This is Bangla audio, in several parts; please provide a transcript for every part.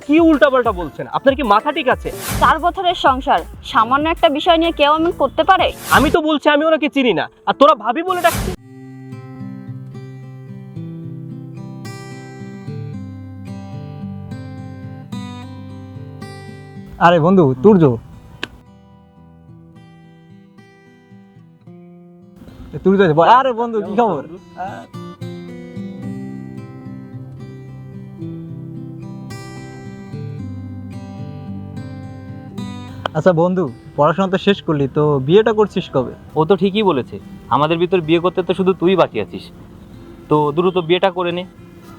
কি উল্টাপাল্টা বলছেন? আপনার কি মাথা ঠিক আছে? 4 বছরের সংসার, সামান্য একটা বিষয় নিয়ে কেউ এমন করতে পারে? আমি তো বলছি আমি ওনাকে চিনি না, আর তোরা ভাবি বলে ডাকছিস। আরে বন্ধু তুর্য, তুর্য আরে বন্ধু কি খবর? আচ্ছা বন্ধু, পড়াশোনা তো শেষ করলি, তো বিয়েটা করছিস কবে? ও তো ঠিকই বলেছে, আমাদের ভিতর বিয়ে করতে তো শুধু তুই বাকি আছিস। তো দ্রুত বিয়েটা করে নে,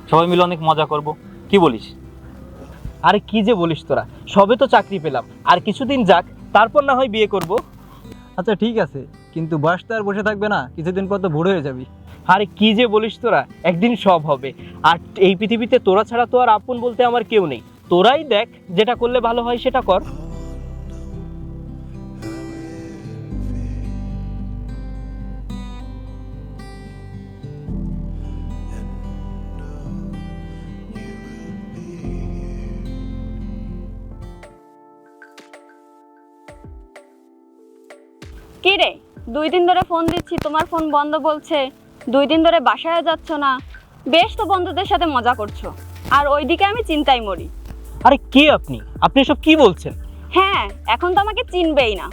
সবাই মিলে অনেক মজা করব, কি বলিস? আরে কি যে বলিস তোরা, সবে তো চাকরি পেলাম, আর কিছুদিন যাক, তারপর না হয় বিয়ে করব। আচ্ছা ঠিক আছে, কিন্তু বয়স তো আর বসে থাকবে না, কিছুদিন পর তো বুড়ো হয়ে যাবি। আরে কি যে বলিস তোরা, একদিন সব হবে। আর এই পৃথিবীতে তোরা ছাড়া তো আর আপন বলতে আমার কেউ নেই। তোরাই দেখ যেটা করলে ভালো হয় সেটা কর। কি রে, 2 দিন ধরে ফোন দিচ্ছি, তোমার ফোন বন্ধ বলছে। 2 দিন ধরে বাসায় যাচ্ছ না, বেশ তো বন্ধুদের সাথে মজা করছো, আর ওইদিকে আমি চিন্তায় মরি। আরে কে আপনি? আপনি এসব কি বলছেন? হ্যাঁ, এখন তো আমাকে চিনবেই না।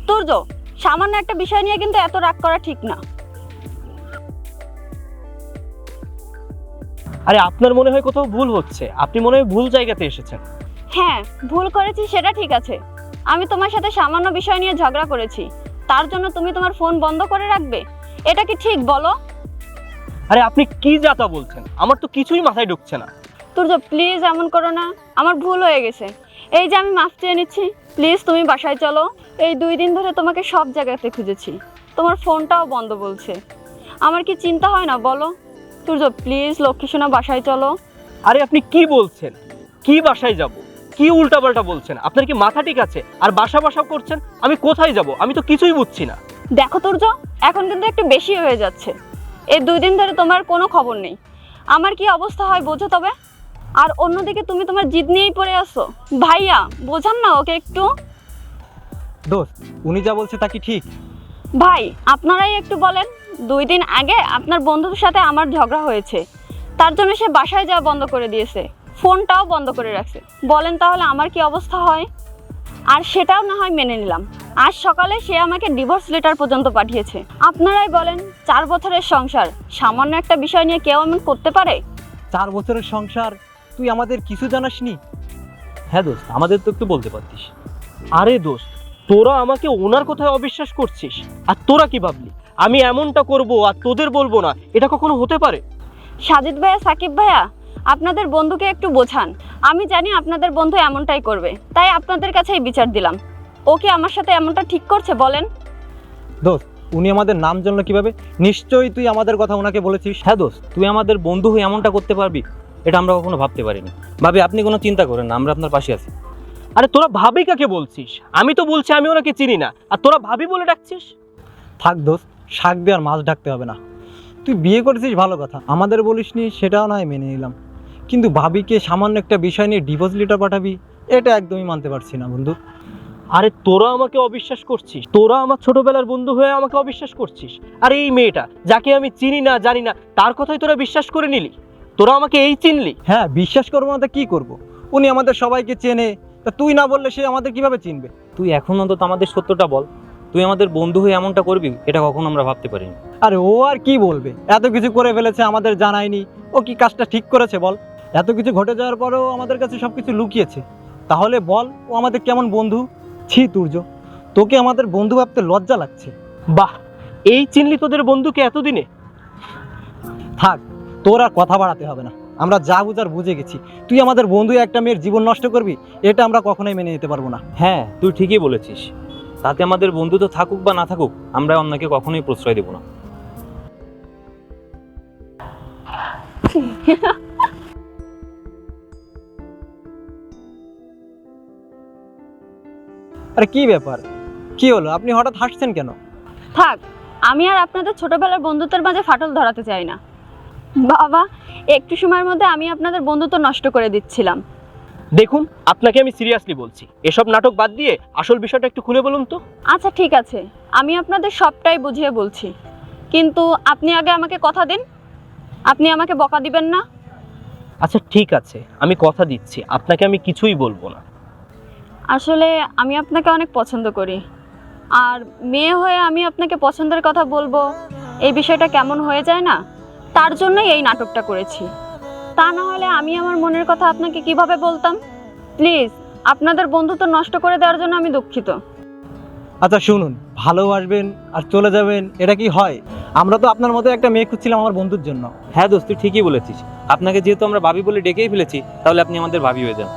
তুর্য, সামান্য একটা বিষয় নিয়ে কিন্তু এত রাগ করা ঠিক না। আরে আপনার মনে হয় কোথাও ভুল হচ্ছে, আপনি মনে হয় ভুল জায়গাতে এসেছেন। হ্যাঁ, ভুল করেছি সেটা ঠিক আছে। আমি তোমার সাথে সামান্য বিষয় নিয়ে ঝগড়া করেছি, তার জন্য তুমি তোমার ফোন বন্ধ করে রাখবে? এটা কি ঠিক বলো? আরে আপনি কি যাতা বলছেন? আমার তো কিছুই মাথায় ঢুকছে না। তুর্য প্লিজ এমন করো না, আমার ভুল হয়ে গেছে। এই যে আমি মাফ চেয়ে নিচ্ছি, প্লিজ তুমি বাসায় চলো। এই 2 দিন ধরে তোমাকে সব জায়গাতে খুঁজেছি, তোমার ফোনটাও বন্ধ বলছে। আমার কি চিন্তা হয় না বলো? তুর্য প্লিজ, লক্ষ্মী সোনা বাসায় চলো। আরে আপনি কি বলছেন? কি বাসায় যাব? কি উল্টাপাল্টা বলছেন? আপনার কি মাথা ঠিক আছে? আর বাসা বাসা করছেন, আমি কোথায় যাব? আমি তো কিছুই বুঝছি না। দেখো তুর্য, এখন কিন্তু একটু বেশি হয়ে যাচ্ছে। এই 2 দিন ধরে তোমার কোনো খবর নেই, আমার কি অবস্থা হয় বোঝো তবে। আর অন্যদিকে তুমি তোমার জিদ নিয়েই পড়ে আসো। ভাইয়া বোঝান না ওকে একটু। দোস্ত, উনি যা বলছে তা কি ঠিক? ভাই আপনারাই একটু বলেন, 2 দিন আগে আপনার বন্ধুর সাথে আমার ঝগড়া হয়েছে, তার জন্য সে বাসায় যাওয়া বন্ধ করে দিয়েছে, ফোনটাও বন্ধ করে রাখছে। বলেন তাহলে আমার কি অবস্থা হয়? আর সেটাও না হয় মেনে নিলাম, আজ সকালে সে আমাকে ডিভোর্স লেটার পর্যন্ত পাঠিয়েছে। আপনারাই বলেন, 4 বছরের সংসার, সামান্য একটা বিষয় নিয়ে কেউ এমন করতে পারে? 4 বছরের সংসার, তুই আমাদের কিছু জানাসনি? হ্যাঁ দোস্ত, আমাদের তো একটু বলতে পারতিস। আরে দোস্ত, তোরা আমাকে ওনার কথায় অবিশ্বাস করছিস, আর তোরা কি ভাবলি আমি এমনটা করব আর তোদের বলবো না? এটা কখনো হতে পারে? সাজিদ ভাইয়া, সাকিব ভাইয়া, আপনাদের বন্ধুকে একটু বোঝান। আমি জানি আপনাদের বন্ধু এমনটাই করবে, তাই আপনাদের কাছেই বিচার দিলাম। ও কি আমার সাথে এমনটা ঠিক করছে বলেন? দোস্ত, উনি আমাদের নাম জানলো কিভাবে? নিশ্চয়ই তুই আমাদের কথা ওনাকে বলেছিস। হ্যাঁ দোস্ত, তুই আমাদের বন্ধু হয়ে এমনটা করতে পারবি, এটা আমরা কখনো ভাবতে পারিনি। ভাবি আপনি কোনো চিন্তা করেন না, আমরা আপনার পাশে আছি। আরে তোরা ভাবি কাকে বলছিস? আমি তো বলছি আমি ওনাকে চিনি না, আর তোরা ভাবি বলে ডাকছিস। থাক দোস্ত, শাক দিয়ে আর মাছ ঢাকতে হবে না। তুই বিয়ে করেছিস ভালো কথা, আমাদের বলিসনি সেটাও নয় মেনে নিলাম, কিন্তু ভাবিকে সামান্য একটা বিষয় নিয়ে ডিভোর্স লেটার পাঠাবি, এটা একদমই মানতে পারছি না বন্ধু। আরে তোরা আমাকে অবিশ্বাস করছিস, তোরা আমার ছোটবেলার বন্ধু হয়ে আমাকে অবিশ্বাস করছিস। আর এই মেয়েটা যাকে আমি চিনি না জানি না, তার কথাই তোরা বিশ্বাস করে নিলি? তোরা আমাকে এই চিনলি? হ্যাঁ, বিশ্বাস করবো না তো কি করব? উনি আমাদের সবাইকে চেনে, তা তুই না বললে সে আমাদের কিভাবে চিনবে? তুই এখন অন্তত আমাদের সত্যটা বল, তুই আমাদের বন্ধু হয়ে এমনটা করবি, এটা কখনো আমরা ভাবতে পারিনি। আরে ও আর কি বলবে, এত কিছু করে ফেলেছে, আমাদের জানায়নি। ও কি কাজটা ঠিক করেছে বল? এত কিছু ঘটে যাওয়ার পরেও আমাদের কাছে সবকিছু লুকিয়েছে। তাহলে বল ও আমাদের কেমন বন্ধু? ছি তুর্য, তোকে আমাদের বন্ধু ভাবতে লজ্জা লাগছে। বাহ, এই চিনলি তোদের বন্ধুকে এতদিনে? থাক, তোর আর কথা বাড়াতে হবে না, আমরা যা বুঝার বুঝে গেছি। তুই আমাদের বন্ধু একটা মেয়ের জীবন নষ্ট করবি, এটা আমরা কখনোই মেনে নিতে পারবো না। হ্যাঁ তুই ঠিকই বলেছিস, তাতে আমাদের বন্ধু তো থাকুক বা না থাকুক, আমরা অন্যকে কখনোই প্রশ্রয় দেব না। আরে কি ব্যাপার, কি হলো? আপনি হঠাৎ হাসছেন কেন? থাক, আমি আর আপনাদের ছোটবেলার বন্ধুত্বের মাঝে ফাটল ধরাতে চাই না। বাবা, একটু সময়ের মধ্যে আমি আপনাদের বন্ধুত্ব নষ্ট করে দিচ্ছিলাম। দেখুন, আপনাকে আমি সিরিয়াসলি বলছি, এসব নাটক বাদ দিয়ে আসল বিষয়টা একটু খুলে বলুন তো। আচ্ছা ঠিক আছে, আমি আপনাদের সবটাই বুঝিয়ে বলছি, কিন্তু আপনি আগে আমাকে কথা দিন, আপনি আমাকে বকা দিবেন না। আচ্ছা ঠিক আছে, আমি কথা দিচ্ছি, আপনাকে আমি কিছুই বলবো না। আসলে আমি আপনাকে অনেক পছন্দ করি, আর মেয়ে হয়ে আমি আপনাকে পছন্দের কথা বলবো, এই বিষয়টা কেমন হয়ে যায় না, তার জন্যই এই নাটকটা করেছি। তা না হলে আমি আমার মনের কথা আপনাকে কিভাবে বলতাম? প্লিজ, আপনাদের বন্ধুত্ব নষ্ট করে দেওয়ার জন্য আমি দুঃখিত। আচ্ছা শুনুন, ভালোবাসবেন আর চলে যাবেন, এটা কি হয়? আমরা তো আপনার মতো একটা মেয়ে খুঁজছিলাম আমার বন্ধুর জন্য। হ্যাঁ দোস্ত, তুই ঠিকই বলেছিস। আপনাকে যেহেতু আমরা ভাবি বলে ডেকেই ফেলেছি, তাহলে আপনি আমাদের ভাবি হয়ে যান।